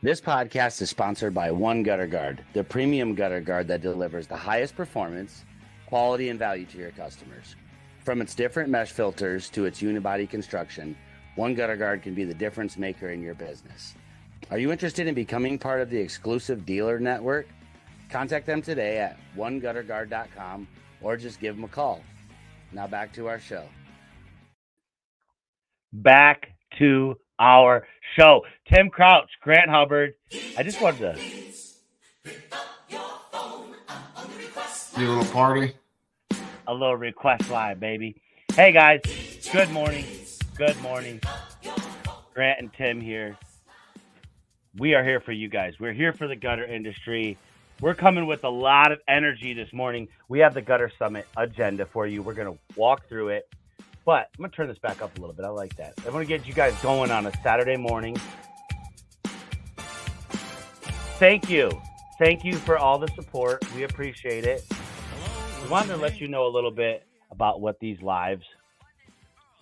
This podcast is sponsored by One Gutter Guard, the premium gutter guard that delivers the highest performance, quality, and value to your customers. From its different mesh filters to its unibody construction, One Gutter Guard can be the difference maker in your business. Are you interested in becoming part of the exclusive dealer network? Contact them today at onegutterguard.com or just give them a call. Now back to our show. Back to our show. Tim Crouch, Grant Hubbard. I just wanted to do a little party. A little request line, baby. Hey guys, good morning. Good morning. Grant and Tim here. We are here for you guys. We're here for the gutter industry. We're coming with a lot of energy this morning. We have the Gutter Summit agenda for you. We're going to walk through it. But I'm going to turn this back up a little bit. I like that. I want to get you guys going on a Saturday morning. Thank you. Thank you for all the support. We appreciate it. We wanted to let you know a little bit about what these lives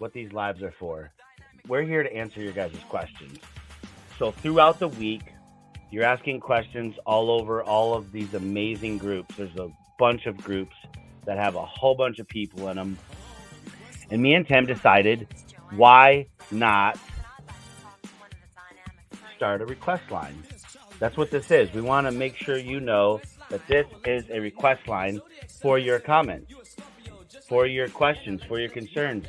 are for. We're here to answer your guys' questions. So throughout the week, you're asking questions all over all of these amazing groups. There's a bunch of groups that have a whole bunch of people in them. And me and Tim decided, why not start a request line? That's what this is. We want to make sure you know that this is a request line for your comments, for your questions, for your concerns,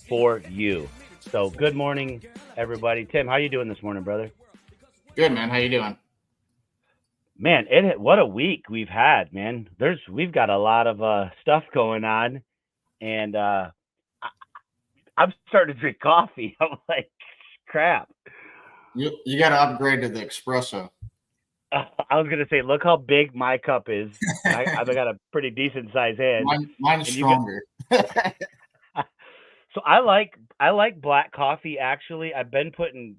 for you. So good morning, everybody. Tim, how you doing this morning, brother? Good, man. How you doing? Man, what a week we've had, man. We've got a lot of stuff going on, and I'm starting to drink coffee. I'm like, crap. You got to upgrade to the espresso. I was gonna say, look how big my cup is. I've got a pretty decent size hand. Mine's stronger. So I like black coffee. Actually, I've been putting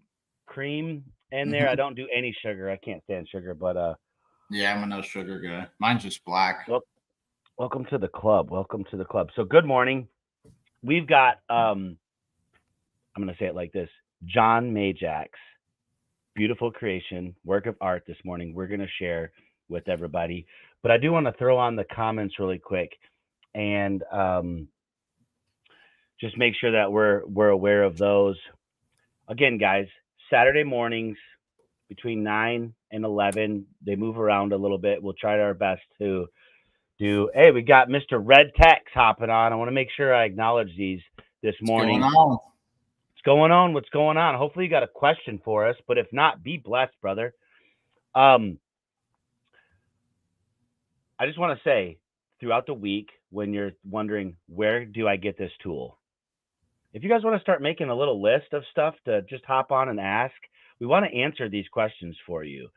cream in there. I don't do any sugar. I can't stand sugar, but yeah, I'm a no sugar guy. Mine's just black. Well, welcome to the club. Welcome to the club. So good morning. We've got I'm gonna say it like this: John Majak's beautiful creation, work of art this morning. We're gonna share with everybody, but I do want to throw on the comments really quick and just make sure that we're aware of those. Again, guys, Saturday mornings between 9 and 11, they move around a little bit. We'll try our best to do. Hey, we got Mr. Red Tex hopping on. I want to make sure I acknowledge these this morning. What's going on? What's going on? Hopefully you got a question for us, but if not, be blessed, brother. I just want to say, throughout the week, when you're wondering, where do I get this tool? If you guys want to start making a little list of stuff to just hop on and ask, we want to answer these questions for you.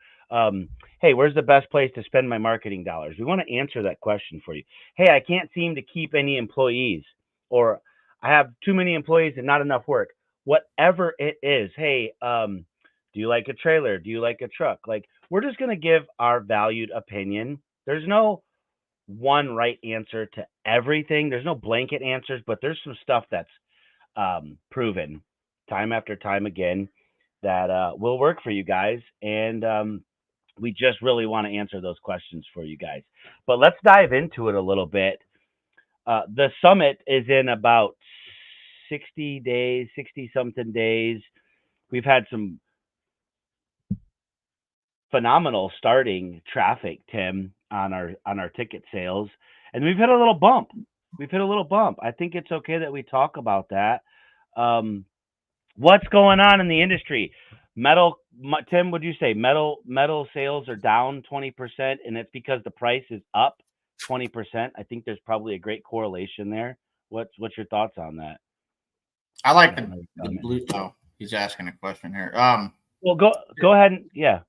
Hey, where's the best place to spend my marketing dollars? We want to answer that question for you. Hey, I can't seem to keep any employees, or I have too many employees and not enough work. Whatever it is. Hey, do you like a trailer? Do you like a truck? Like, we're just going to give our valued opinion. There's no one right answer to everything. There's no blanket answers, but there's some stuff that's proven time after time again that will work for you guys. And we just really want to answer those questions for you guys. But let's dive into it a little bit. The summit is in about 60-something days. We've had some phenomenal starting traffic, Tim, on our ticket sales. And we've hit a little bump. I think it's okay that we talk about that. What's going on in the industry? Metal, Tim, would you say metal sales are down 20%, and it's because the price is up 20%? I think there's probably a great correlation there. What's your thoughts on that? I like the blue. Oh, he's asking a question here. Well, go ahead and yeah.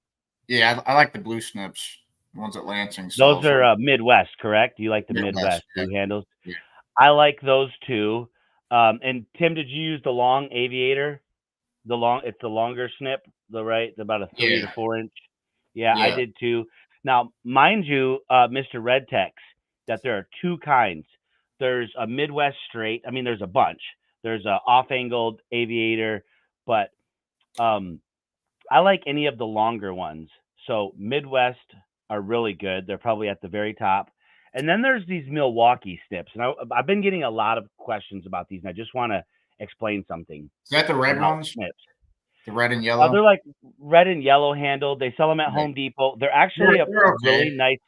I like the blue snips, the ones at Lansing. Those are Midwest, correct? You like the Midwest blue handles? Yeah. I like those too. And Tim, did you use the long aviator? It's the longer snip, about a 3 to 4 inch. Yeah, I did too. Now, mind you, Mr. Red Tex, that there are two kinds. There's a Midwest straight. I mean, there's a bunch. There's a off-angled aviator, but I like any of the longer ones. So Midwest are really good. They're probably at the very top. And then there's these Milwaukee snips. And I've been getting a lot of questions about these, and I just want to explain something Is that the red about ones? snips. The red and yellow? They're like red and yellow handled. They sell them at Okay. Home Depot. They're actually They're a okay. really nice.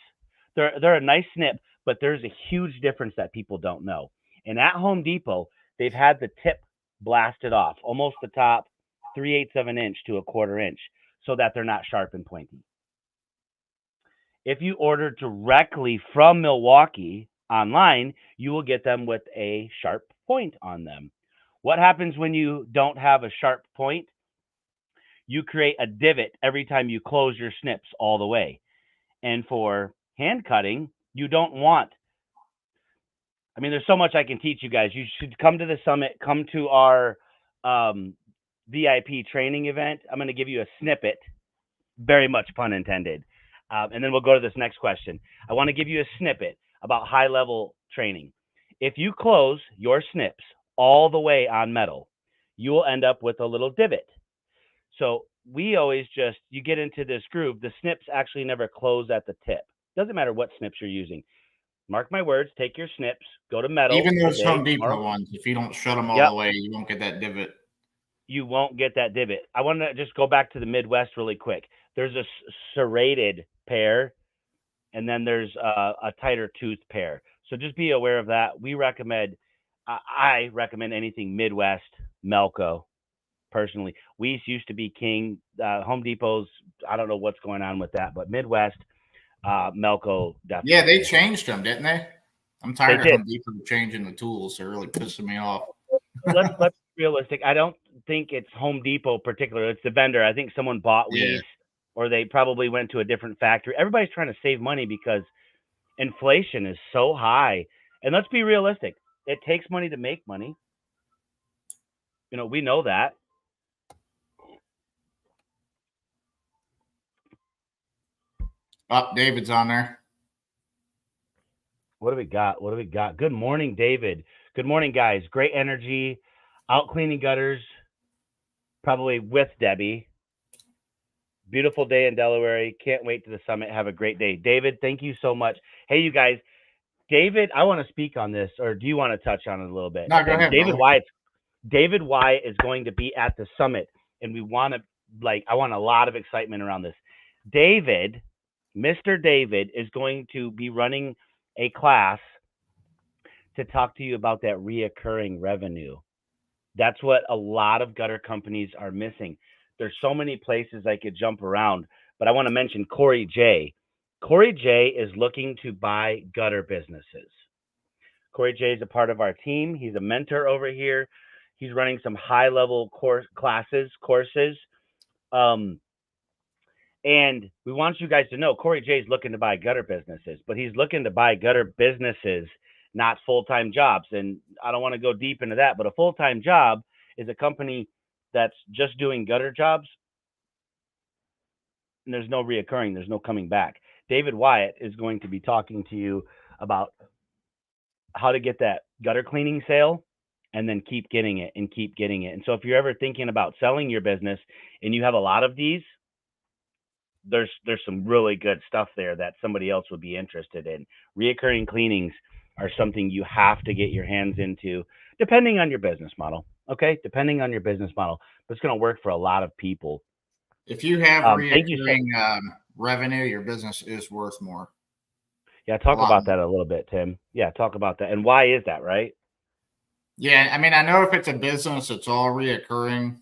They're a nice snip, but there's a huge difference that people don't know. And at Home Depot, they've had the tip blasted off, almost the top 3/8 of an inch to a 1/4 inch, so that they're not sharp and pointy. If you order directly from Milwaukee online, you will get them with a sharp point on them. What happens when you don't have a sharp point? You create a divot every time you close your snips all the way. And for hand cutting, you don't want, I mean, there's so much I can teach you guys. You should come to the summit, come to our VIP training event. I'm going to give you a snippet, very much pun intended. And then we'll go to this next question. I want to give you a snippet about high level training. If you close your snips all the way on metal, you will end up with a little divot. So we always just, you get into this groove, the snips actually never close at the tip. Doesn't matter what snips you're using. Mark my words, take your snips, go to metal. Even those today, Home Depot tomorrow, ones, if you don't shut them all the way, you won't get that divot. You won't get that divot. I want to just go back to the Midwest really quick. There's a serrated pair, and then there's a tighter tooth pair. So just be aware of that. We recommend, I recommend anything Midwest, Melco, personally. Weiss used to be king. Home Depot's, I don't know what's going on with that, but Midwest, Melco definitely. Yeah, they changed them, didn't they? I'm tired of Home Depot changing the tools. They're really pissing me off. let's be realistic. I don't think it's Home Depot particular. It's the vendor. I think someone bought Weiss, or they probably went to a different factory. Everybody's trying to save money because inflation is so high. And let's be realistic. It takes money to make money. You know, we know that. Oh, David's on there. What do we got? Good morning, David. Good morning, guys. Great energy. Out cleaning gutters, probably with Debbie. Beautiful day in Delaware. Can't wait to the summit. Have a great day. David, thank you so much. Hey, you guys. David, I want to speak on this, or do you want to touch on it a little bit? No, go ahead. David Wyatt is going to be at the summit, and I want a lot of excitement around this. David, Mr. David, is going to be running a class to talk to you about that reoccurring revenue. That's what a lot of gutter companies are missing. There's so many places I could jump around, but I want to mention Corey J. Corey J is looking to buy gutter businesses. Corey J is a part of our team. He's a mentor over here. He's running some high-level courses. And we want you guys to know Corey J is looking to buy gutter businesses, but he's looking to buy gutter businesses, not full-time jobs. And I don't want to go deep into that, but a full-time job is a company that's just doing gutter jobs, and there's no reoccurring, there's no coming back. David Wyatt is going to be talking to you about how to get that gutter cleaning sale and then keep getting it. And so if you're ever thinking about selling your business and you have a lot of these, there's some really good stuff there that somebody else would be interested in. Reoccurring cleanings are something you have to get your hands into, depending on your business model. Okay, depending on your business model, but it's going to work for a lot of people. If you have reoccurring revenue, your business is worth more. Yeah, talk about that a little bit, Tim. Yeah, talk about that. And why is that, right? Yeah, I mean, I know if it's a business that's all reoccurring,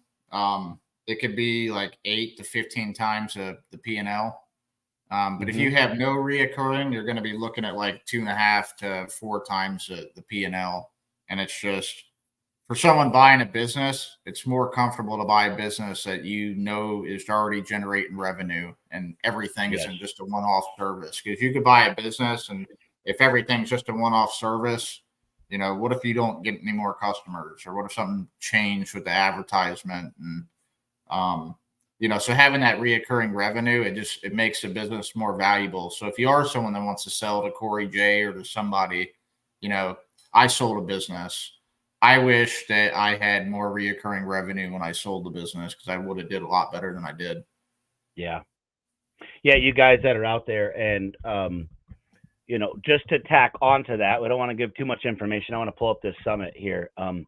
it could be like 8 to 15 times the P&L. But if you have no reoccurring, you're going to be looking at like 2.5 to 4 times the P&L. And it's just, for someone buying a business, it's more comfortable to buy a business that you know is already generating revenue and everything isn't just a one-off service. Because you could buy a business, and if everything's just a one-off service, you know, what if you don't get any more customers, or what if something changed with the advertisement? And you know, so having that reoccurring revenue, it makes the business more valuable. So if you are someone that wants to sell to Corey J or to somebody, you know, I sold a business. I wish that I had more reoccurring revenue when I sold the business, because I would have did a lot better than I did. Yeah. Yeah, you guys that are out there, and just to tack onto that, we don't want to give too much information. I want to pull up this summit here. But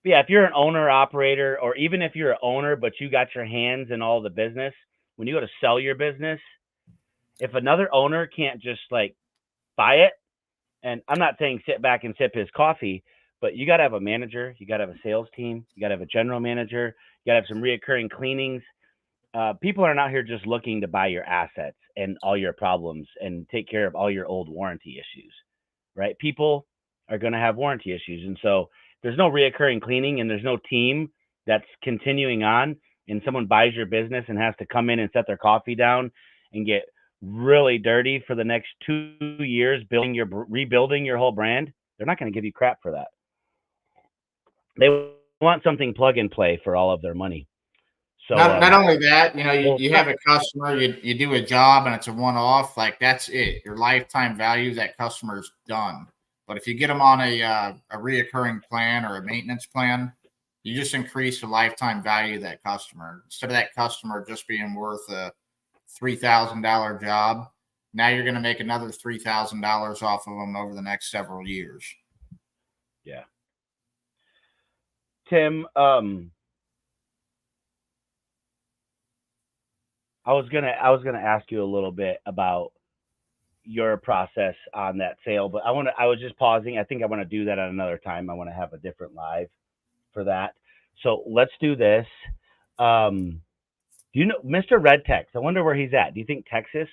yeah, if you're an owner operator, or even if you're an owner but you got your hands in all the business, when you go to sell your business, if another owner can't just like buy it, and I'm not saying sit back and sip his coffee, but you got to have a manager, you got to have a sales team, you got to have a general manager, you got to have some reoccurring cleanings. People are not here just looking to buy your assets and all your problems and take care of all your old warranty issues, right? People are going to have warranty issues. And so there's no reoccurring cleaning and there's no team that's continuing on, and someone buys your business and has to come in and set their coffee down and get really dirty for the next 2 years rebuilding your whole brand. They're not going to give you crap for that. They want something plug and play for all of their money. So not only that, you have well, a customer, you do a job and it's a one-off, like that's it. Your lifetime value, that customer's done. But if you get them on a reoccurring plan or a maintenance plan, you just increase the lifetime value of that customer. Instead of that customer just being worth a $3,000 job, now you're going to make another $3,000 off of them over the next several years. Yeah. Tim, I was gonna ask you a little bit about your process on that sale, but I was just pausing. I think I want to do that at another time. I want to have a different live for that. So let's do this. Do you know Mr. Red Tex? I wonder where he's at. Do you think Texas?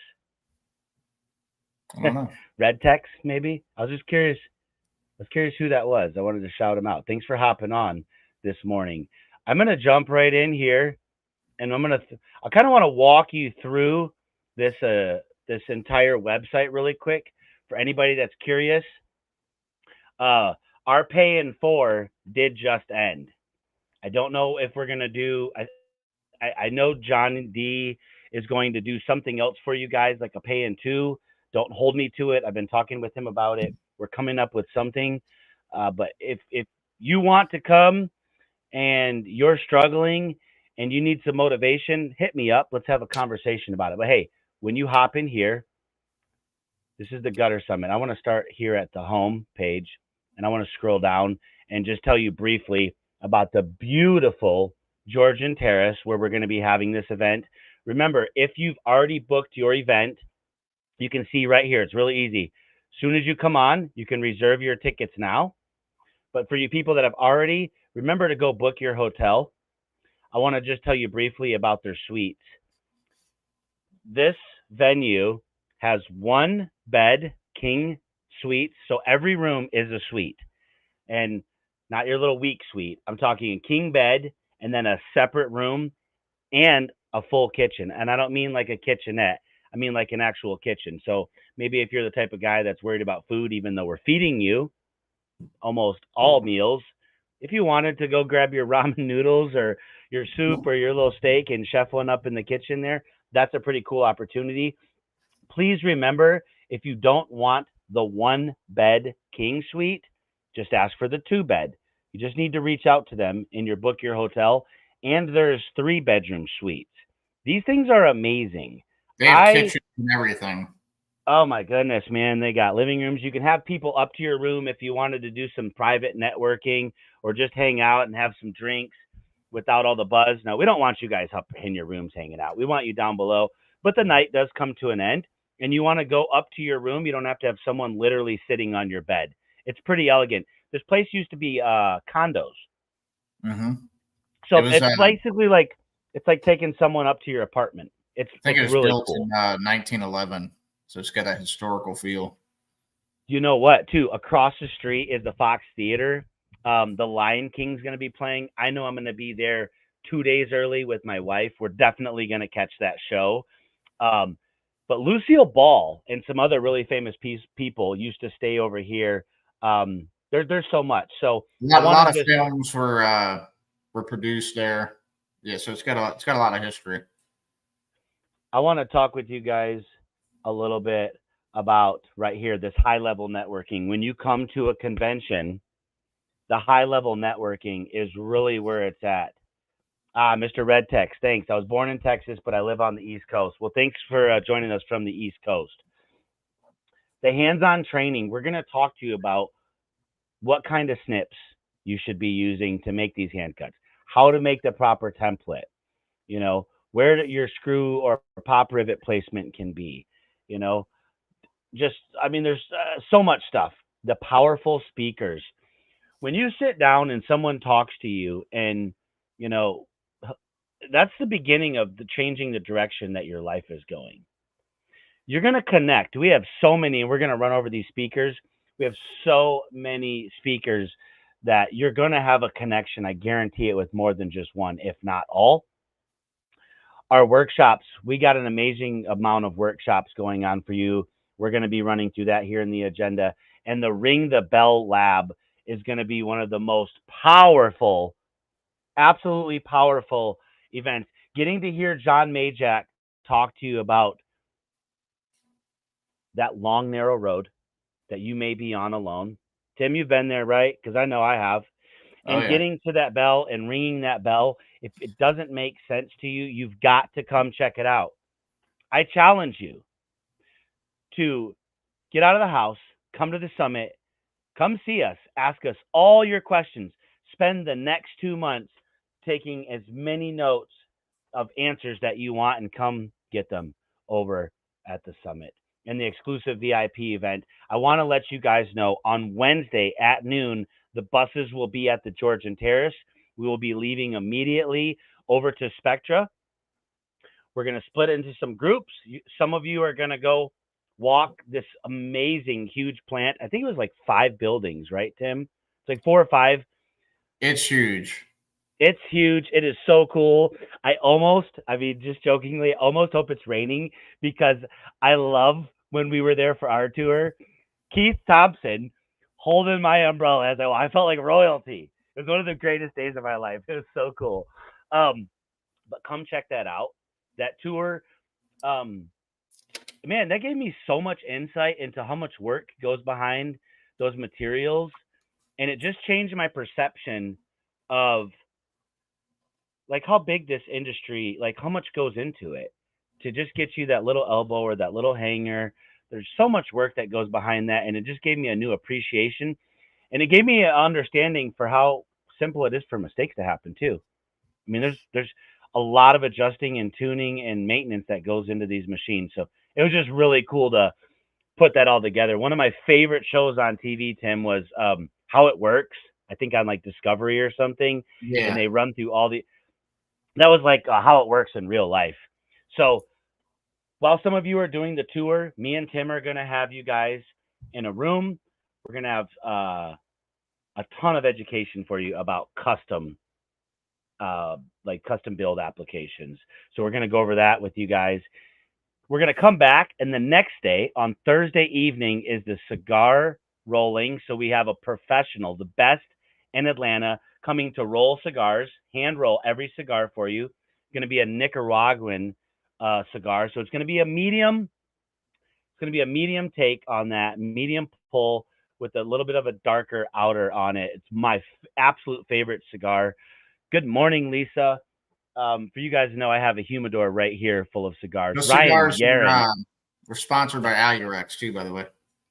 I don't know. Red Tex, maybe? I was just curious. I was curious who that was. I wanted to shout him out. Thanks for hopping on this morning. I'm gonna jump right in here, and I kind of want to walk you through this entire website really quick for anybody that's curious. Our Pay in 4 did just end. I don't know if we're gonna do. I know John D is going to do something else for you guys, like a Pay in 2. Don't hold me to it. I've been talking with him about it. We're coming up with something. But if you want to come and you're struggling and you need some motivation, hit me up. Let's have a conversation about it. But hey, when you hop in here, this is the Gutter Summit. I want to start here at the home page, and I want to scroll down and just tell you briefly about the beautiful Georgian Terrace where we're going to be having this event. Remember, if you've already booked your event, you can see right here. It's really easy. As soon as you come on, you can reserve your tickets now. But for you people that have already, remember to go book your hotel. I want to just tell you briefly about their suites. This venue has 1 bed king suite. So every room is a suite, and not your little weak suite. I'm talking a king bed and then a separate room and a full kitchen. And I don't mean like a kitchenette. I mean like an actual kitchen. So maybe if you're the type of guy that's worried about food, even though we're feeding you almost all meals, if you wanted to go grab your ramen noodles or your soup or your little steak and chef one up in the kitchen there, that's a pretty cool opportunity. Please remember, if you don't want the 1 bed king suite, just ask for the 2 bed. You just need to reach out to them in your book your hotel, and there's 3 bedroom suites. These things are amazing. They have kitchens and everything. Oh my goodness, man. They got living rooms. You can have people up to your room if you wanted to do some private networking or just hang out and have some drinks without all the buzz. No, we don't want you guys up in your rooms hanging out. We want you down below. But the night does come to an end and you want to go up to your room. You don't have to have someone literally sitting on your bed. It's pretty elegant. This place used to be condos. Mm-hmm. So it's basically like, it's like taking someone up to your apartment. I think it was really built cool. in 1911. So it's got a historical feel. You know what, too? Across the street is the Fox Theater. The Lion King's going to be playing. I know I'm going to be there 2 days early with my wife. We're definitely going to catch that show. But Lucille Ball and some other really famous people used to stay over here. There's so much. So a lot of films were produced there. Yeah, so it's got a lot of history. I want to talk with you guys a little bit about right here, this high level networking. When you come to a convention, the high level networking is really where it's at. Mr. Red Tex, thanks. I was born in Texas, but I live on the East Coast. Well, thanks for joining us from the East Coast. The hands-on training, we're going to talk to you about what kind of snips you should be using to make these hand cuts, how to make the proper template, where your screw or pop rivet placement can be, there's so much stuff. The powerful speakers. When you sit down and someone talks to you and, that's the beginning of the changing the direction that your life is going. You're going to connect. We have so many, and we're going to run over these speakers. We have so many speakers that you're going to have a connection. I guarantee it, with more than just one, if not all. Our workshops, we got an amazing amount of workshops going on for you. We're going to be running through that here in the agenda. And the Ring the Bell Lab is going to be one of the most powerful, absolutely powerful events. Getting to hear John Majak talk to you about that long, narrow road that you may be on alone. Tim, you've been there, right? Because I know I have. And getting to that bell and ringing that bell, if it doesn't make sense to you, you've got to come check it out. I challenge you to get out of the house, come to the summit, come see us, ask us all your questions. Spend the next 2 months taking as many notes of answers that you want, and come get them over at the summit and the exclusive VIP event. I want to let you guys know on Wednesday at noon, the buses will be at the Georgian Terrace. We will be leaving immediately over to Spectra. We're going to split into some groups. Some of you are going to go walk this amazing, huge plant. I think it was like 5 buildings, right, Tim? It's like 4 or 5. It's huge. It's huge. It is so cool. Just jokingly, almost hope it's raining, because I love when we were there for our tour, Keith Thompson holding my umbrella as I felt like royalty. It was one of the greatest days of my life. It was so cool. But come check that out. That tour, man, that gave me so much insight into how much work goes behind those materials. And it just changed my perception of like how big this industry, like how much goes into it to just get you that little elbow or that little hanger. There's so much work that goes behind that. And it just gave me a new appreciation. And it gave me an understanding for how simple it is for mistakes to happen too. I mean, there's a lot of adjusting and tuning and maintenance that goes into these machines. So it was just really cool to put that all together. One of my favorite shows on TV, Tim, was How It Works. I think on like Discovery or something. Yeah. And they run through that was like how it works in real life. So while some of you are doing the tour, me and Tim are going to have you guys in a room. We're going to have a ton of education for you about custom build applications. So we're going to go over that with you guys. We're going to come back, and the next day on Thursday evening is the cigar rolling. So we have a professional, the best in Atlanta, coming to roll cigars, hand roll every cigar for you. It's going to be a Nicaraguan cigar. So it's going to be a medium. It's going to be a medium take on that, medium pull with a little bit of a darker outer on it. It's my absolute favorite cigar. Good morning, Lisa. For you guys to know, I have a humidor right here full of cigars. The cigars Ryan were sponsored by Alurex too, by the way.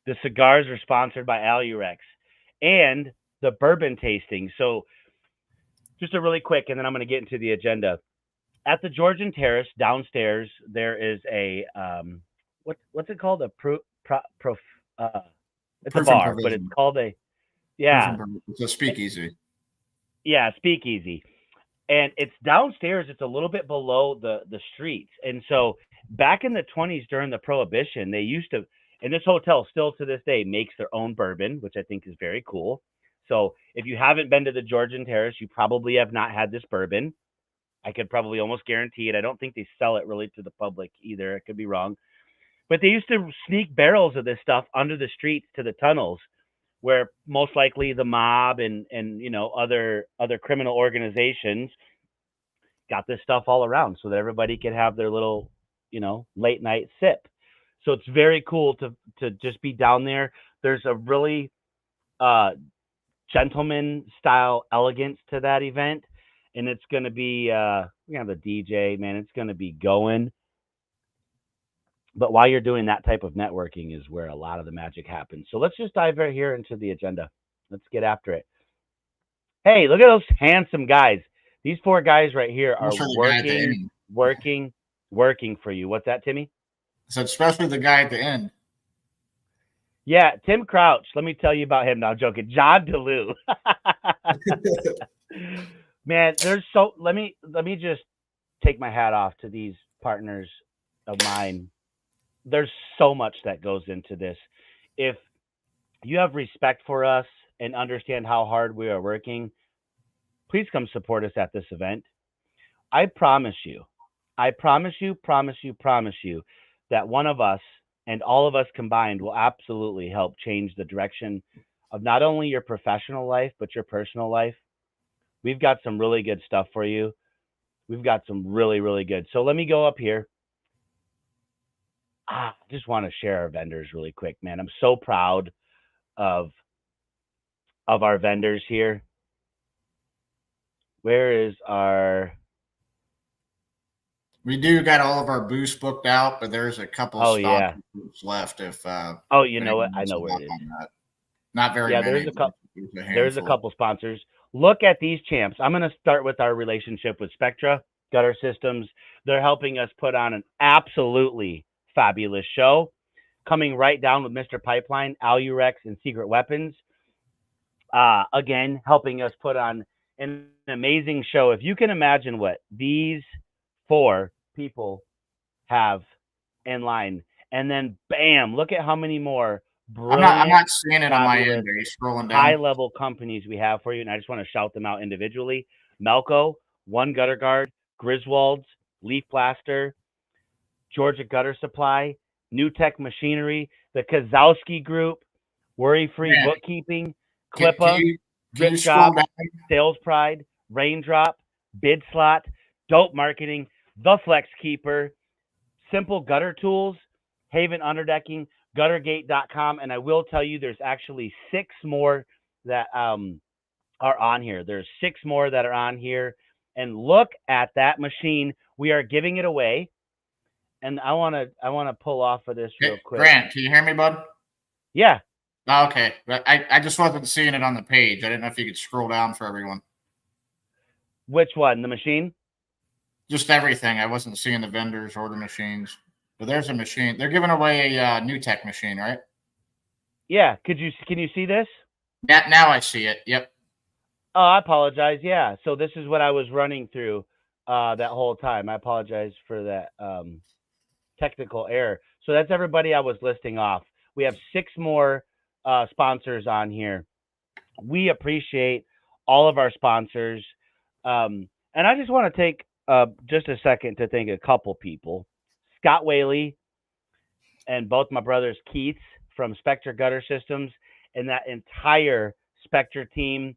The cigars are sponsored by Alurex and the bourbon tasting. So just a really quick, and then I'm going to get into the agenda. At the Georgian Terrace downstairs, there is a what's it called? It's a bar, but it's called it's a speakeasy. Yeah, speakeasy. And it's downstairs. It's a little bit below the streets. And so back in the 20s during the Prohibition, they used to, and this hotel still to this day makes their own bourbon, which I think is very cool. So if you haven't been to the Georgian Terrace, you probably have not had this bourbon. I could probably almost guarantee it. I don't think they sell it really to the public either. I could be wrong. But they used to sneak barrels of this stuff under the streets to the tunnels, where most likely the mob and other criminal organizations got this stuff all around so that everybody could have their little, late night sip. So it's very cool to just be down there. There's a really gentleman style elegance to that event. and it's going to be we have the DJ, man. It's going to be going. But while you're doing that type of networking is where a lot of the magic happens. So let's just dive right here into the agenda. Let's get after it. Hey, look at those handsome guys. These 4 guys right here are working for you. What's that, Timmy? So especially the guy at the end. Yeah, Tim Crouch. Let me tell you about him. Now, I'm joking. John DeLue. Man, let me just take my hat off to these partners of mine. There's so much that goes into this. If you have respect for us and understand how hard we are working, please come support us at this event. I promise you that one of us and all of us combined will absolutely help change the direction of not only your professional life, but your personal life. We've got some really good stuff for you. We've got some really, really good. So let me go up here. I just want to share our vendors really quick, man. I'm so proud of our vendors here. Where is our... We do got all of our booths booked out, but there's a couple stock left. If you know what? I know where it is. Not very many. There's a couple sponsors. Look at these champs. I'm going to start with our relationship with Spectra Gutter Systems. They're helping us put on an absolutely fabulous show, coming right down with Mr. Pipeline, Alurex, and Secret Weapons. Again, helping us put on an amazing show. If you can imagine what these 4 people have in line, and then bam, look at how many more brilliant, I'm not seeing it on my end. Are you scrolling down? High-level companies we have for you, and I just want to shout them out individually. Melco, One Gutter Guard, Griswold's, Leaf Plaster, Georgia Gutter Supply, New Tech Machinery, the Kozowski Group, Worry Free Bookkeeping, Clippa, Drip Job, Sales Pride, Raindrop, Bid Slot, Dope Marketing, The Flex Keeper, Simple Gutter Tools, Haven Underdecking, Guttergate.com, and I will tell you there's actually 6 more that are on here. There's 6 more that are on here, and look at that machine. We are giving it away. And I want to pull off of this real quick. Grant, can you hear me, bud? Yeah. Oh, okay. I just wasn't seeing it on the page. I didn't know if you could scroll down for everyone. Which one? The machine? Just everything. I wasn't seeing the vendors or the machines. But there's a machine. They're giving away a New Tech machine, right? Yeah. Can you see this? Now I see it. Yep. Oh, I apologize. Yeah. So this is what I was running through that whole time. I apologize for that technical error. So that's everybody I was listing off. We have 6 more sponsors on here. We appreciate all of our sponsors. And I just want to take just a second to thank a couple people. Scott Whaley and both my brothers Keith from Spectra Gutter Systems, and that entire Spectra team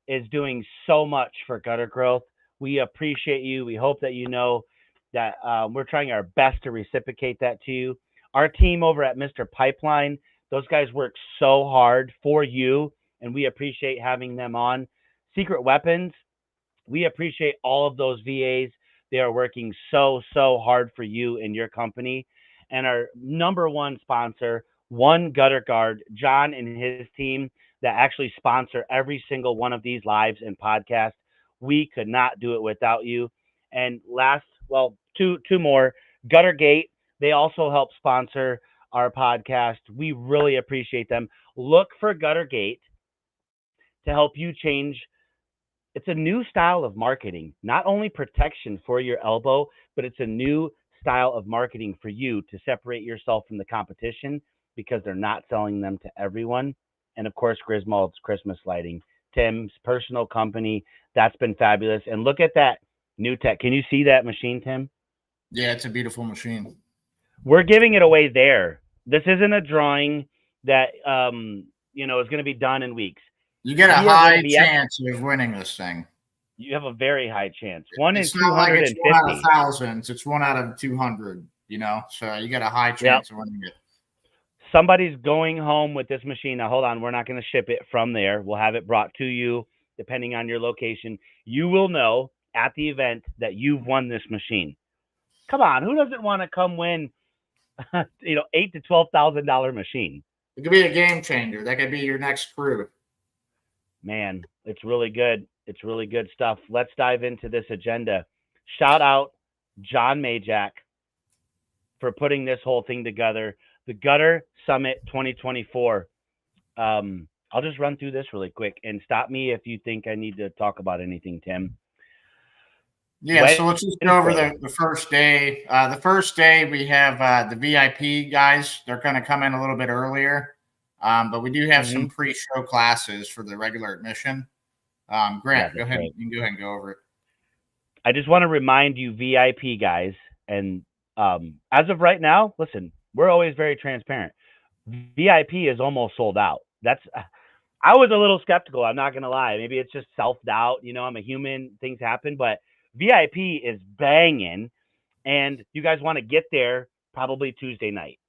is doing so much for gutter growth. We appreciate you. We hope that you know that we're trying our best to reciprocate that to you. Our team over at Mr. Pipeline, those guys work so hard for you, and we appreciate having them on. Secret Weapons, we appreciate all of those VAs. They are working so hard for you and your company. And our number one sponsor, One Gutter Guard, John and his team that actually sponsor every single one of these lives and podcasts. We could not do it without you. And last, well, two more, Guttergate. They also help sponsor our podcast. We really appreciate them. Look for Guttergate to help you change. It's a new style of marketing, not only protection for your elbow, but it's a new style of marketing for you to separate yourself from the competition because they're not selling them to everyone. And of course, Griswold's Christmas lighting, Tim's personal company. That's been fabulous. And look at that New Tech. Can you see that machine, Tim? Yeah, it's a beautiful machine. We're giving it away there. This isn't a drawing that is going to be done in weeks. You get a high chance of winning this thing. You have a very high chance. It's 1 in 250. It's 1 out of thousands. It's 1 out of 200. So you got a high chance of winning it. Somebody's going home with this machine. Now, hold on. We're not going to ship it from there. We'll have it brought to you depending on your location. You will know at the event that you've won this machine. Come on, who doesn't want to come win, $8,000 to $12,000 machine? It could be a game changer. That could be your next crew. Man, it's really good. It's really good stuff. Let's dive into this agenda. Shout out John Majak for putting this whole thing together. The Gutter Summit 2024. I'll just run through this really quick and stop me if you think I need to talk about anything, Tim. Yeah, so let's just go over the first day. The first day we have the VIP guys. They're going to come in a little bit earlier, but we do have some pre-show classes for the regular admission. Grant, go ahead. Right. You can go ahead and go over it. I just want to remind you, VIP guys, and as of right now, listen, we're always very transparent. VIP is almost sold out. I was a little skeptical. I'm not going to lie. Maybe it's just self-doubt. I'm a human. Things happen, but VIP is banging, and you guys want to get there probably Tuesday night.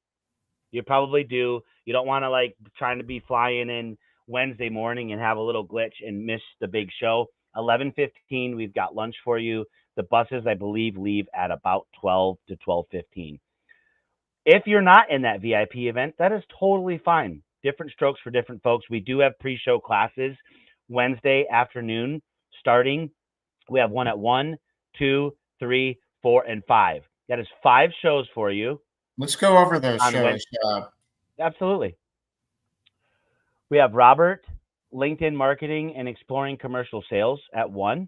You probably do. You don't want to trying to be flying in Wednesday morning and have a little glitch and miss the big show. 11:15, we've got lunch for you. The buses, I believe, leave at about 12 to 12:15. If you're not in that VIP event, that is totally fine. Different strokes for different folks. We do have pre-show classes Wednesday afternoon starting. We have one at 1, 2, 3, 4, and 5. That is 5 shows for you. Let's go over those shows. Absolutely. We have Robert, LinkedIn Marketing and Exploring Commercial Sales at 1.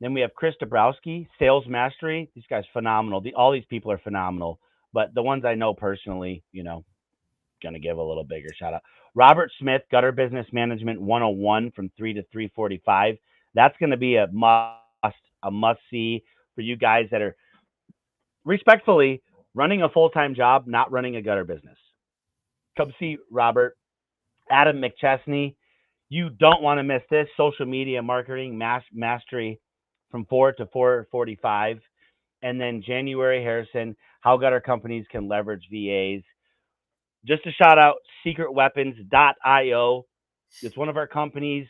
Then we have Chris Dabrowski, Sales Mastery. These guys phenomenal. All these people are phenomenal. But the ones I know personally, going to give a little bigger shout out. Robert Smith, Gutter Business Management 101 from 3 to 3:45. That's going to be a must see for you guys that are respectfully running a full-time job, not running a gutter business. Come see Robert. Adam McChesney, you don't want to miss this. Social media marketing mastery from 4 to 4:45. And then January Harrison, how gutter companies can leverage VAs. Just a shout out, secretweapons.io. It's one of our companies.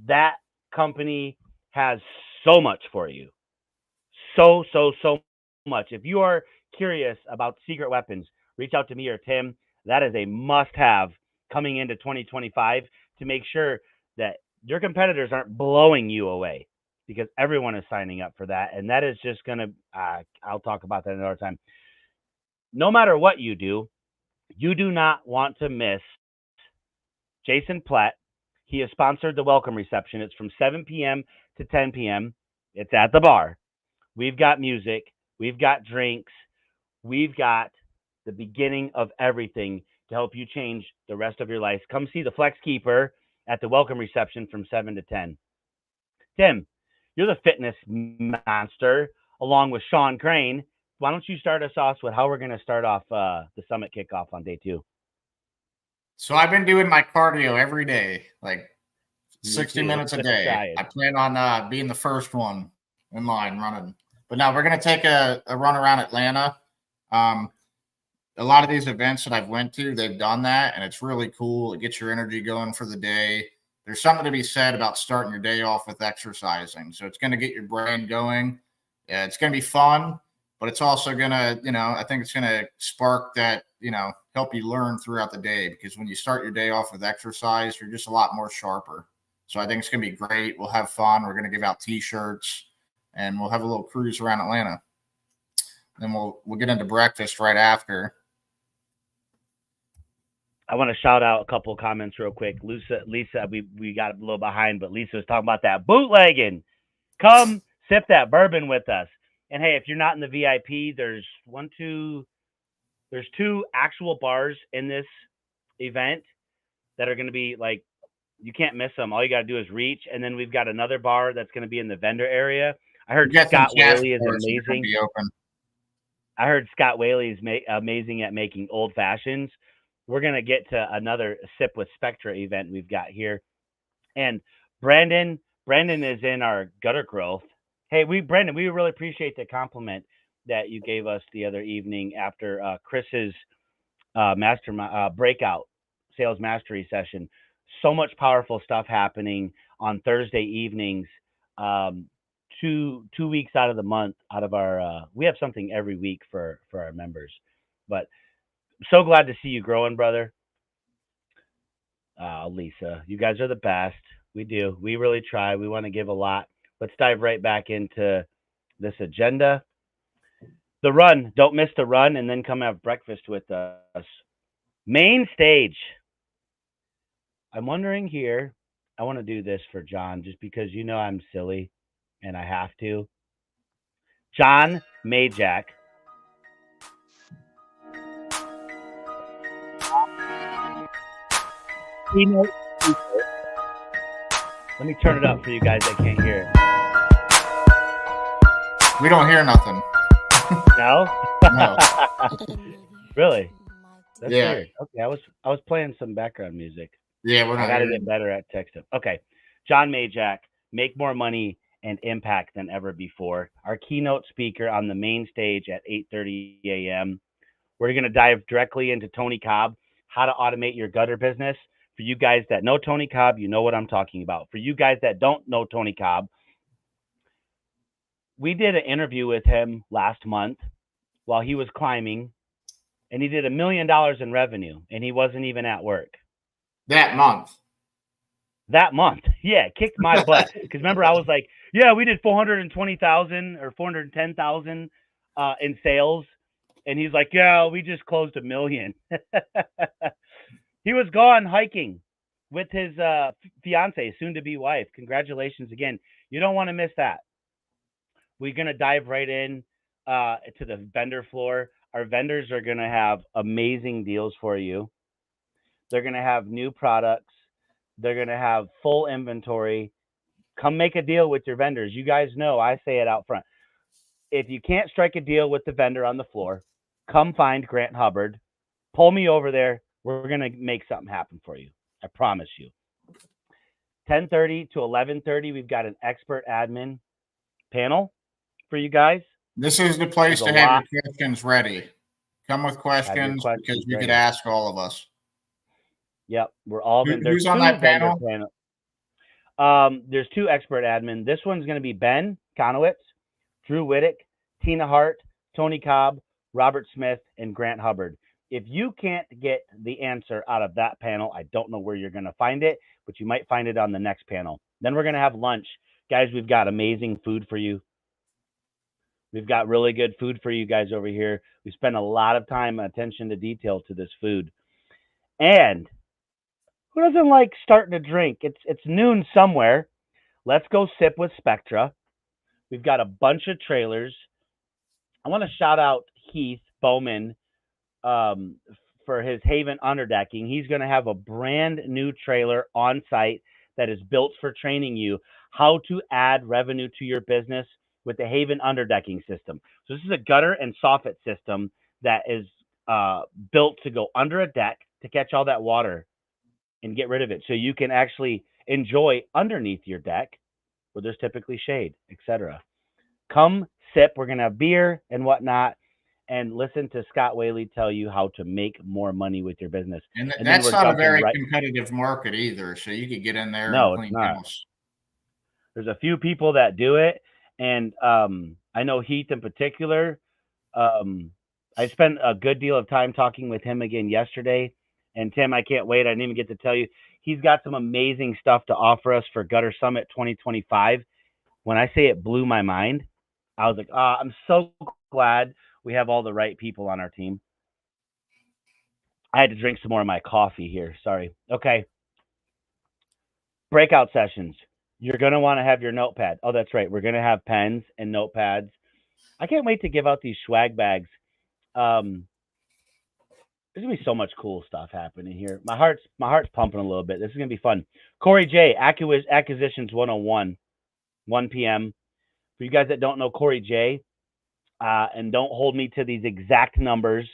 That company has so much for you. So much. If you are curious about Secret Weapons, reach out to me or Tim. That is a must-have coming into 2025 to make sure that your competitors aren't blowing you away, because everyone is signing up for that. And that is just going to, I'll talk about that another time. No matter what you do not want to miss Jason Platt. He has sponsored the welcome reception. It's from 7 p.m. to 10 p.m. It's at the bar. We've got music. We've got drinks. We've got the beginning of everything to help you change the rest of your life. Come see the Flex Keeper at the welcome reception from 7 to 10. Tim, you're the fitness monster along with Sean Crane. Why don't you start us off with how we're going to start off the summit kickoff on day 2? So I've been doing my cardio every day, 60 minutes a day. I plan on being the first one in line running. But now we're going to take a run around Atlanta. A lot of these events that I've went to, they've done that, and it's really cool. It gets your energy going for the day. There's something to be said about starting your day off with exercising. So it's going to get your brain going. Yeah, it's going to be fun, but it's also going to, I think it's going to spark that, help you learn throughout the day, because when you start your day off with exercise, you're just a lot more sharper. So I think it's going to be great. We'll have fun. We're going to give out T-shirts, and we'll have a little cruise around Atlanta. Then we'll get into breakfast right after. I want to shout out a couple of comments real quick. Lisa, we got a little behind, but Lisa was talking about that bootlegging. Come sip that bourbon with us. And hey, if you're not in the VIP, there's 2 actual bars in this event that are going to be you can't miss them. All you got to do is reach. And then we've got another bar that's going to be in the vendor area. I heard Scott Whaley is amazing. I heard Scott Whaley is amazing at making old fashions. We're going to get to another Sip with Spectra event we've got here. And Brandon is in our gutter growth. Hey, Brandon, we really appreciate the compliment that you gave us the other evening after Chris's breakout sales mastery session. So much powerful stuff happening on Thursday evenings. two weeks out of the month out of our we have something every week for our members. But so glad to see you growing, brother. Lisa, you guys are the best. We do. We really try. We want to give a lot. Let's dive right back into this agenda. The run. Don't miss the run, and then come have breakfast with us. Main stage. I'm wondering here. I want to do this for John just because I'm silly and I have to. John Majak. Let me turn it up for you guys that can't hear it. We don't hear nothing. No? No. Really? That's Yeah. weird. Okay, I was playing some background music. Yeah, we're I not gotta hearing. get better at texting. Okay. John Majak, make more money and impact than ever before. Our keynote speaker on the main stage at 8:30 a.m. We're gonna dive directly into Tony Cobb, how to automate your gutter business. For you guys that know Tony Cobb, you know what I'm talking about. For you guys that don't know Tony Cobb, we did an interview with him last month while he was climbing, and he did $1 million in revenue, and he wasn't even at work. That month. Yeah, kicked my butt. Because remember, I was like, yeah, we did 420,000 or 410,000 in sales, and he's like, yeah, we just closed $1 million. He was gone hiking with his fiance, soon-to-be wife. Congratulations again. You don't want to miss that. We're gonna dive right in to the vendor floor. Our vendors are gonna have amazing deals for you. They're gonna have new products. They're going to have full inventory. Come make a deal with your vendors. You guys know I say it out front. If you can't strike a deal with the vendor on the floor, come find Grant Hubbard. Pull me over there. We're going to make something happen for you. I promise you. 10:30 to 11:30, we've got an expert admin panel for you guys. This is the place There's to a have lot. your questions ready. Come with questions because you ready. could ask all of us. Yep, we're all been. Who's on that panel? There's two expert admin. This one's going to be Ben Conowitz, Drew Whittick, Tina Hart, Tony Cobb, Robert Smith, and Grant Hubbard. If you can't get the answer out of that panel, I don't know where you're going to find it, but you might find it on the next panel. Then we're going to have lunch. Guys, we've got amazing food for you. We've got really good food for you guys over here. We spend a lot of time and attention to detail to this food. And who doesn't like starting a drink? It's noon somewhere. Let's go sip with Spectra. We've got a bunch of trailers. I want to shout out Heath Bowman for his Haven underdecking. He's going to have a brand new trailer on site that is built for training you how to add revenue to your business with the Haven underdecking system. So this is a gutter and soffit system that is built to go under a deck to catch all that water and get rid of it, so you can actually enjoy underneath your deck where there's typically shade, etc. Come sip. We're going to have beer and whatnot, and listen to Scott Whaley tell you how to make more money with your business. And that's not a very competitive market either, so you could get in there and clean house. There's a few people that do it, and I know Heath in particular. I spent a good deal of time talking with him again yesterday. And Tim, I can't wait. I didn't even get to tell you. He's got some amazing stuff to offer us for Gutter Summit 2025. When I say it blew my mind, I was like, I'm so glad we have all the right people on our team. I had to drink some more of my coffee here. Sorry. Okay. Breakout sessions. You're going to want to have your notepad. Oh, that's right. We're going to have pens and notepads. I can't wait to give out these swag bags. There's gonna be so much cool stuff happening here. My heart's pumping a little bit. This is gonna be fun. Corey J, Acquisitions 101, 1 p.m. For you guys that don't know Corey J, and don't hold me to these exact numbers,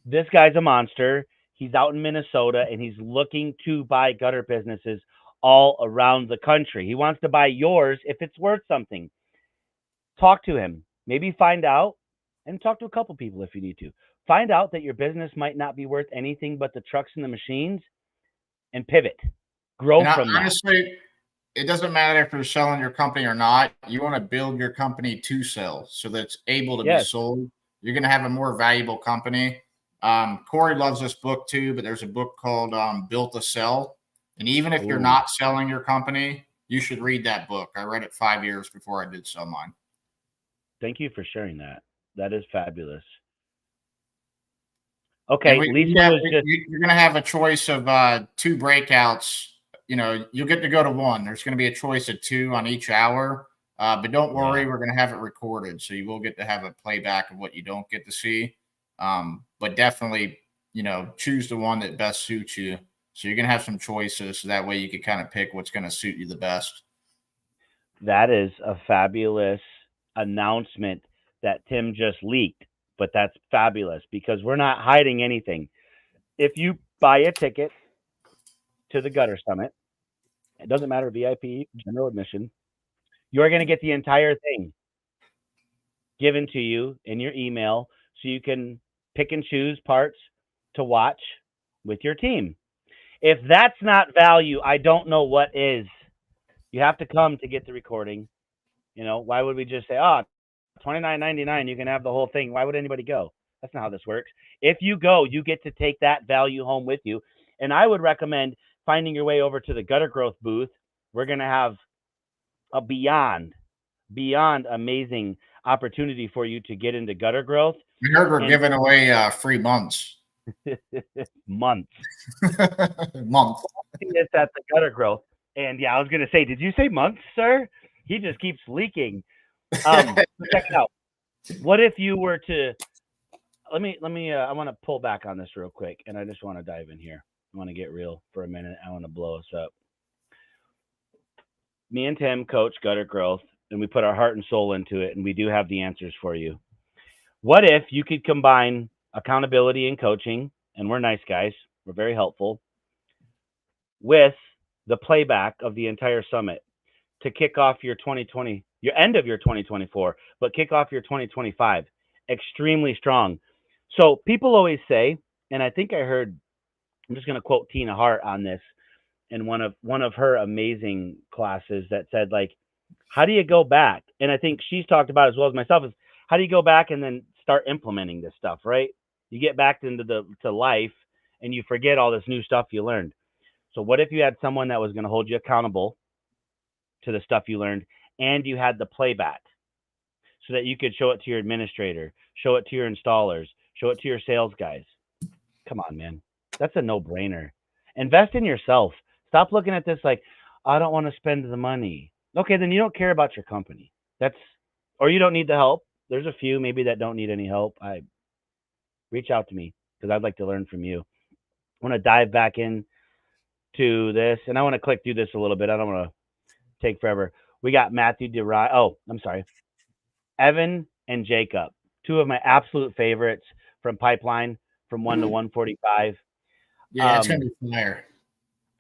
this guy's a monster. He's out in Minnesota and he's looking to buy gutter businesses all around the country. He wants to buy yours if it's worth something. Talk to him. Maybe find out, and talk to a couple people if you need to. Find out that your business might not be worth anything but the trucks and the machines, and pivot. Grow from that. Honestly, it doesn't matter if you're selling your company or not. You want to build your company to sell so that it's able to be sold. You're going to have a more valuable company. Corey loves this book too, but there's a book called Built to Sell. And even if you're not selling your company, you should read that book. I read it 5 years before I did sell mine. Thank you for sharing that. That is fabulous. Okay, Lisa you're going to have a choice of 2 breakouts. You know, you'll get to go to 1. There's going to be a choice of 2 on each hour. But don't worry, we're going to have it recorded. So you will get to have a playback of what you don't get to see. But definitely, you know, choose the one that best suits you. So you're going to have some choices. So that way you can kind of pick what's going to suit you the best. That is a fabulous announcement that Tim just leaked, but that's fabulous because we're not hiding anything. If you buy a ticket to the Gutter Summit, it doesn't matter, VIP, general admission, you're going to get the entire thing given to you in your email so you can pick and choose parts to watch with your team. If that's not value, I don't know what is. You have to come to get the recording. You know, why would we just say, oh, $29.99, you can have the whole thing? Why would anybody go? That's not how this works. If you go, you get to take that value home with you. And I would recommend finding your way over to the Gutter Growth booth. We're going to have a beyond amazing opportunity for you to get into gutter growth. We heard we're giving away free months. Month. It's at the Gutter Growth. And yeah, I was going to say, did you say months, sir? He just keeps leaking. Check it out. What if you were to, let me, I want to pull back on this real quick. And I just want to dive in here. I want to get real for a minute. I want to blow us up. Me and Tim coach Gutter Growth, and we put our heart and soul into it, and we do have the answers for you. What if you could combine accountability and coaching, and we're nice guys, we're very helpful, with the playback of the entire summit to kick off your 2020, your end of your 2024, but kick off your 2025 extremely strong. So people always say, and I think I heard, I'm just going to quote Tina Hart on this in one of her amazing classes that said, like, how do you go back? And I think she's talked about as well as myself is how do you go back and then start implementing this stuff, right? You get back into to life and you forget all this new stuff you learned. So what if you had someone that was going to hold you accountable to the stuff you learned, and you had the playback so that you could show it to your administrator, show it to your installers, show it to your sales guys? Come on, man. That's a no-brainer. Invest in yourself. Stop looking at this like, I don't want to spend the money. Okay, then you don't care about your company. Or you don't need the help. There's a few maybe that don't need any help. Reach out to me because I'd like to learn from you. I want to dive back in to this, and I want to click through this a little bit. I don't want to take forever. We got Matthew DeRye. Oh, I'm sorry. Evan and Jacob, 2 of my absolute favorites from Pipeline, from 1 to 145. Yeah, it's going to be fire.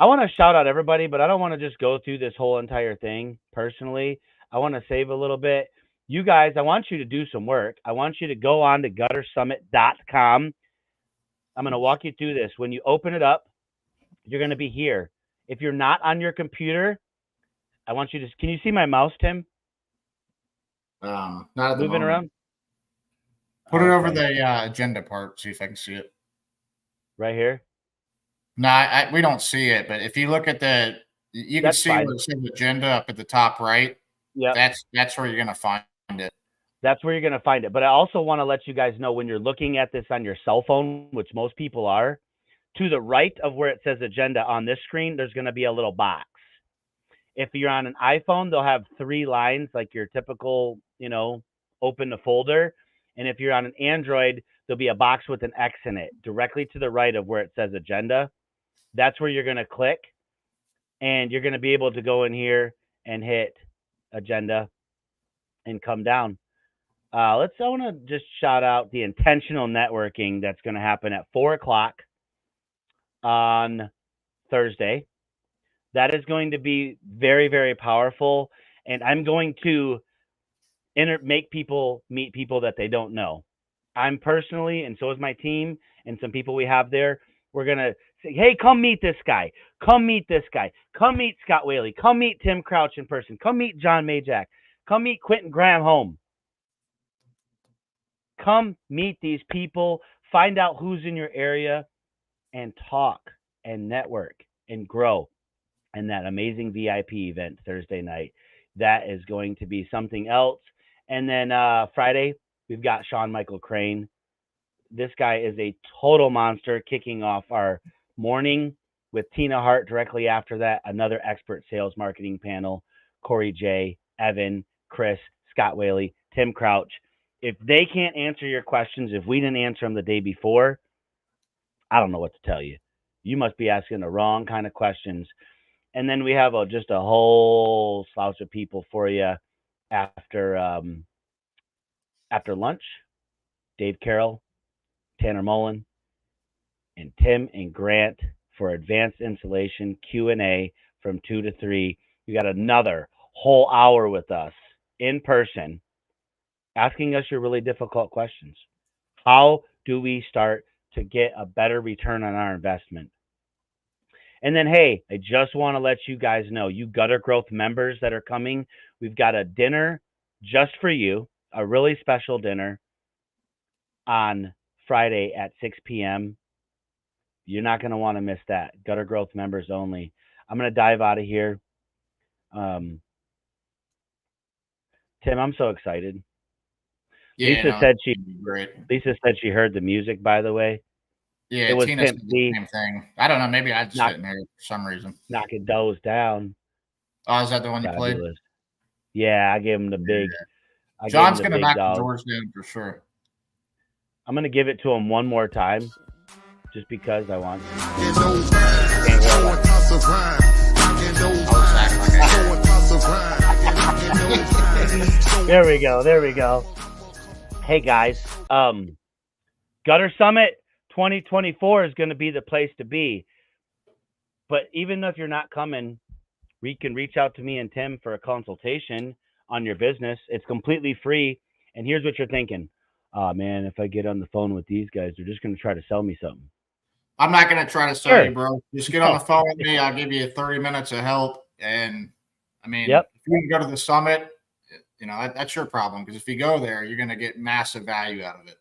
I want to shout out everybody, but I don't want to just go through this whole entire thing personally. I want to save a little bit. You guys, I want you to do some work. I want you to go on to guttersummit.com. I'm going to walk you through this. When you open it up, you're going to be here. If you're not on your computer, I want you to, can you see my mouse, Tim? Not at the moving moment. Around? Put it over the agenda part, see if I can see it. Right here? No, we don't see it, but if you look at you can see where it says agenda up at the top right. Yeah. That's where you're going to find it. That's where you're going to find it. But I also want to let you guys know when you're looking at this on your cell phone, which most people are, to the right of where it says agenda on this screen, there's going to be a little box. If you're on an iPhone, they'll have 3 lines like your typical, open the folder. And if you're on an Android, there'll be a box with an X in it directly to the right of where it says agenda. That's where you're going to click, and you're going to be able to go in here and hit agenda and come down. I want to just shout out the intentional networking that's going to happen at 4:00 on Thursday. That is going to be very, very powerful. And I'm going to make people meet people that they don't know. I'm personally, and so is my team and some people we have there, We're going to say, hey, come meet this guy. Come meet this guy. Come meet Scott Whaley. Come meet Tim Crouch in person. Come meet John Majak. Come meet Quentin Graham home. Come meet these people. Find out who's in your area and talk and network and grow. And that amazing VIP event Thursday night, that is going to be something else. And then Friday, we've got Sean Michael Crane. This guy is a total monster, kicking off our morning with Tina Hart. Directly after that, another expert sales marketing panel, Corey J, Evan, Chris, Scott Whaley, Tim Crouch. If they can't answer your questions, if we didn't answer them the day before, I don't know what to tell you. You must be asking the wrong kind of questions. And then we have just a whole slouch of people for you after lunch. Dave Carroll, Tanner Mullen, and Tim and Grant for advanced installation Q&A from 2 to 3. You got another whole hour with us in person, asking us your really difficult questions. How do we start to get a better return on our investment? And then, hey, I just want to let you guys know, you Gutter Growth members that are coming, we've got a dinner just for you, a really special dinner on Friday at 6 p.m. You're not going to want to miss that. Gutter Growth members only. I'm going to dive out of here. Tim, I'm so excited. Yeah, Lisa said she heard the music, by the way. Yeah, it was Tina said the same thing. I don't know. Maybe I just didn't hear it for some reason. Knocking Doors Down. Oh, is that the one you played? Yeah, I gave him the big. John's going to knock the doors down for sure. I'm going to give it to him one more time, just because I want to. There we go. Hey, guys. Gutter Summit 2024 is going to be the place to be. But even if you're not coming, we can reach out to me and Tim for a consultation on your business. It's completely free. And here's what you're thinking. Oh, man, if I get on the phone with these guys, they're just going to try to sell me something. I'm not going to try to sell you, bro. Just get on the phone with me. I'll give you 30 minutes of help. And, I mean, if you can go to the summit, you know, that's your problem. Because if you go there, you're going to get massive value out of it.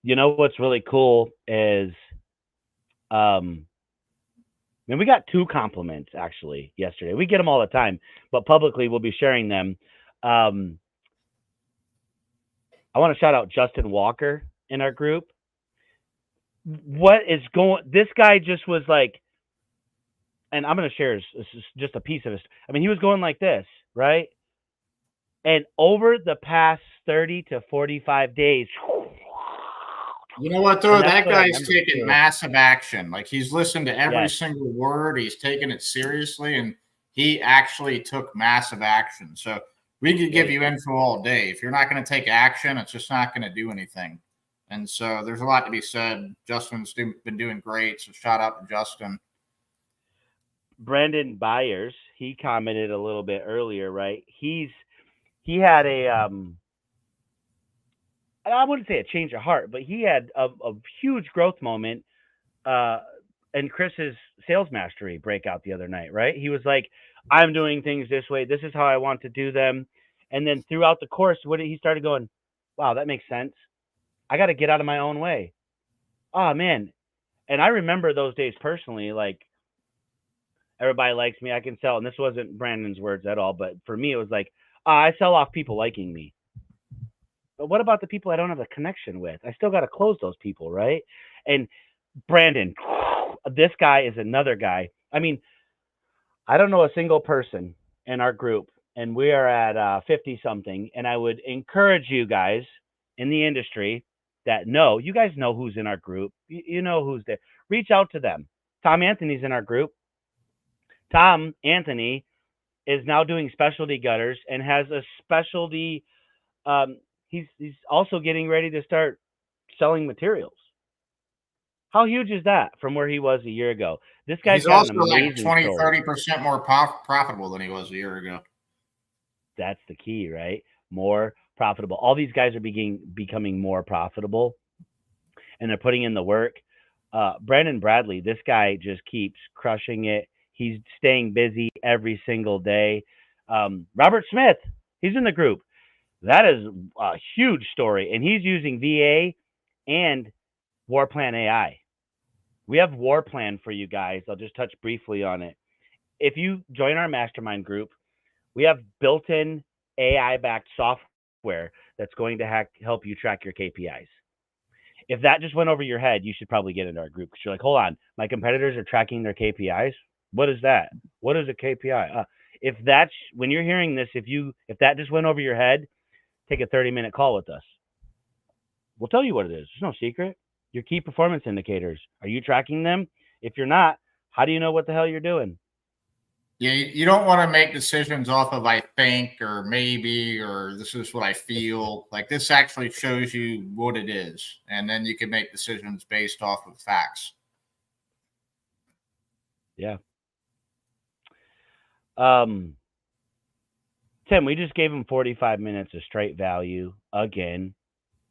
You know what's really cool is, we got 2 compliments actually yesterday. We get them all the time, but publicly we'll be sharing them. I want to shout out Justin Walker in our group. This guy just was like, and I'm going to share just a piece of this. I mean, he was going like this, right? And over the past 30 to 45 days, you know what, though? That guy's taking massive action. Like, he's listened to every single word. He's taken it seriously, and he actually took massive action. So we could give you info all day. If you're not going to take action, it's just not going to do anything. And so there's a lot to be said. Justin's been doing great, so shout out to Justin. Brandon Byers, he commented a little bit earlier, right? He had a I wouldn't say a change of heart, but he had a huge growth moment in Chris's sales mastery breakout the other night, right? He was like, I'm doing things this way. This is how I want to do them. And then throughout the course, he started going, wow, that makes sense. I got to get out of my own way. Oh, man. And I remember those days personally, like, everybody likes me, I can sell. And this wasn't Brandon's words at all, but for me, it was like, I sell off people liking me. But what about the people I don't have a connection with? I still got to close those people, right? And Brandon, this guy is another guy. I mean, I don't know a single person in our group, and we are at 50-something, and I would encourage you guys in the industry that you guys know who's in our group. You know who's there. Reach out to them. Tom Anthony's in our group. Tom Anthony is now doing specialty gutters and has a specialty he's also getting ready to start selling materials. How huge is that from where he was a year ago? This guy's also like 20-30% more profitable than he was a year ago. That's the key, right? More profitable. All these guys are becoming more profitable, and they're putting in the work. Brandon Bradley, this guy just keeps crushing it. He's staying busy every single day. Robert Smith, he's in the group. That is a huge story, and he's using VA and Warplan AI. We have Warplan for you guys. I'll just touch briefly on it. If you join our mastermind group, we have built-in AI-backed software that's going to help you track your KPIs. If that just went over your head, you should probably get into our group because you're like, hold on, my competitors are tracking their KPIs. What is that? What is a KPI? If that's when you're hearing this, if that just went over your head, take a 30-minute call with us. We'll tell you what it is. There's no secret. Your key performance indicators. Are you tracking them? If you're not, how do you know what the hell you're doing? Yeah, you don't want to make decisions off of I think or maybe or this is what I feel. Like this actually shows you what it is, and then you can make decisions based off of facts. Yeah. Tim, we just gave him 45 minutes of straight value again.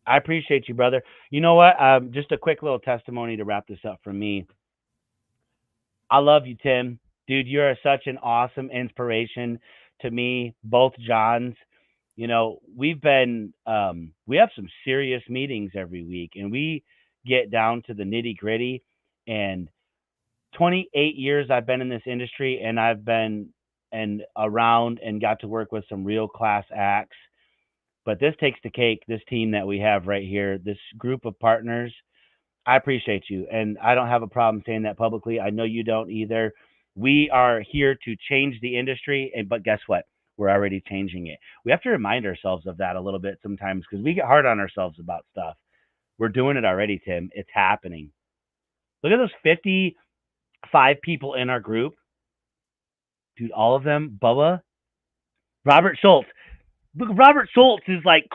I appreciate you, brother. You know what? Just a quick little testimony to wrap this up from me. I love you, Tim. Dude, you're such an awesome inspiration to me, both Johns. You know, we have some serious meetings every week, and we get down to the nitty gritty. And 28 years I've been in this industry, and I've been around and got to work with some real class acts. But this takes the cake, this team that we have right here, this group of partners. I appreciate you, and I don't have a problem saying that publicly. I know you don't either. We are here to change the industry, but guess what? We're already changing it. We have to remind ourselves of that a little bit sometimes because we get hard on ourselves about stuff. We're doing it already, Tim. It's happening. Look at those 55 people in our group. Dude, all of them, Bubba, Robert Schultz. Look, Robert Schultz is like,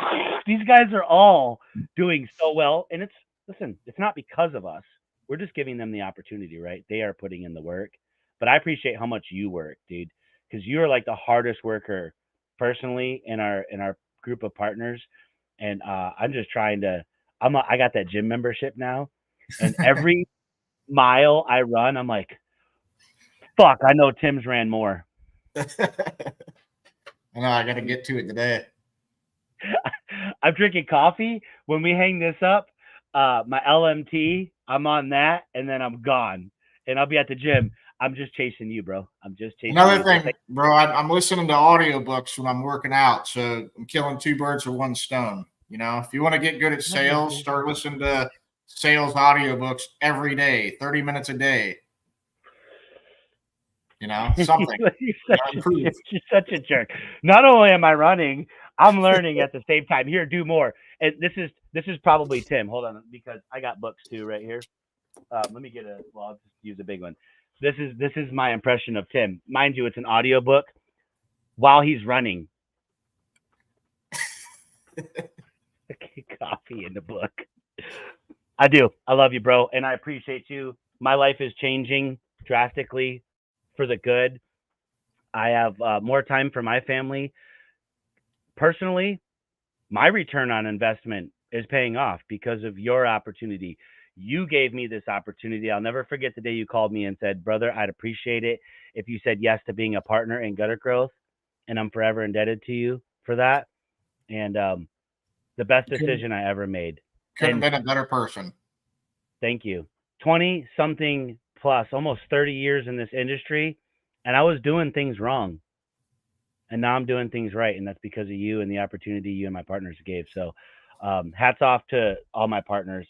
these guys are all doing so well. And it's not because of us. We're just giving them the opportunity, right? They are putting in the work. But I appreciate how much you work, dude, because you're like the hardest worker personally in our group of partners. And I'm just trying to, I got that gym membership now. And every mile I run, I'm like, fuck, I know Tim's ran more. I know, I got to get to it today. I'm drinking coffee. When we hang this up, my LMT, I'm on that, and then I'm gone. And I'll be at the gym. I'm just chasing you, bro. I'm just chasing Another you. thing, bro, I'm listening to audiobooks when I'm working out. So I'm killing two birds with one stone. You know, if you want to get good at sales, start listening to sales audiobooks every day, 30 minutes a day. You know, something. You're such a jerk. Not only am I running, I'm learning at the same time. Here, do more. And this is probably Tim. Hold on, because I got books too right here. Let me get I'll just use a big one. This is my impression of Tim. Mind you, it's an audio book while he's running. Coffee in the book. I do. I love you, bro, and I appreciate you. My life is changing drastically for the good. I have more time for my family. Personally, my return on investment is paying off because of your opportunity. You gave me this opportunity. I'll never forget the day you called me and said, brother, I'd appreciate it if you said yes to being a partner in Gutter Growth, and I'm forever indebted to you for that. And the best decision I ever made. Couldn't have been a better person. Thank you. 20-something plus, almost 30 years in this industry, and I was doing things wrong. And now I'm doing things right, and that's because of you and the opportunity you and my partners gave. So hats off to all my partners.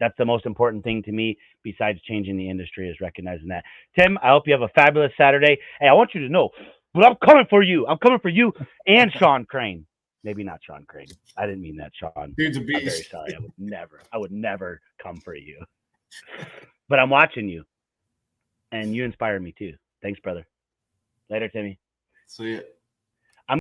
That's the most important thing to me besides changing the industry is recognizing that. Tim, I hope you have a fabulous Saturday. Hey, I want you to know, but I'm coming for you. I'm coming for you and Sean Crane. Maybe not Sean Crane. I didn't mean that, Sean. Dude's a beast. I'm very sorry. I would never come for you. But I'm watching you. And you inspire me too. Thanks, brother. Later, Timmy. See ya.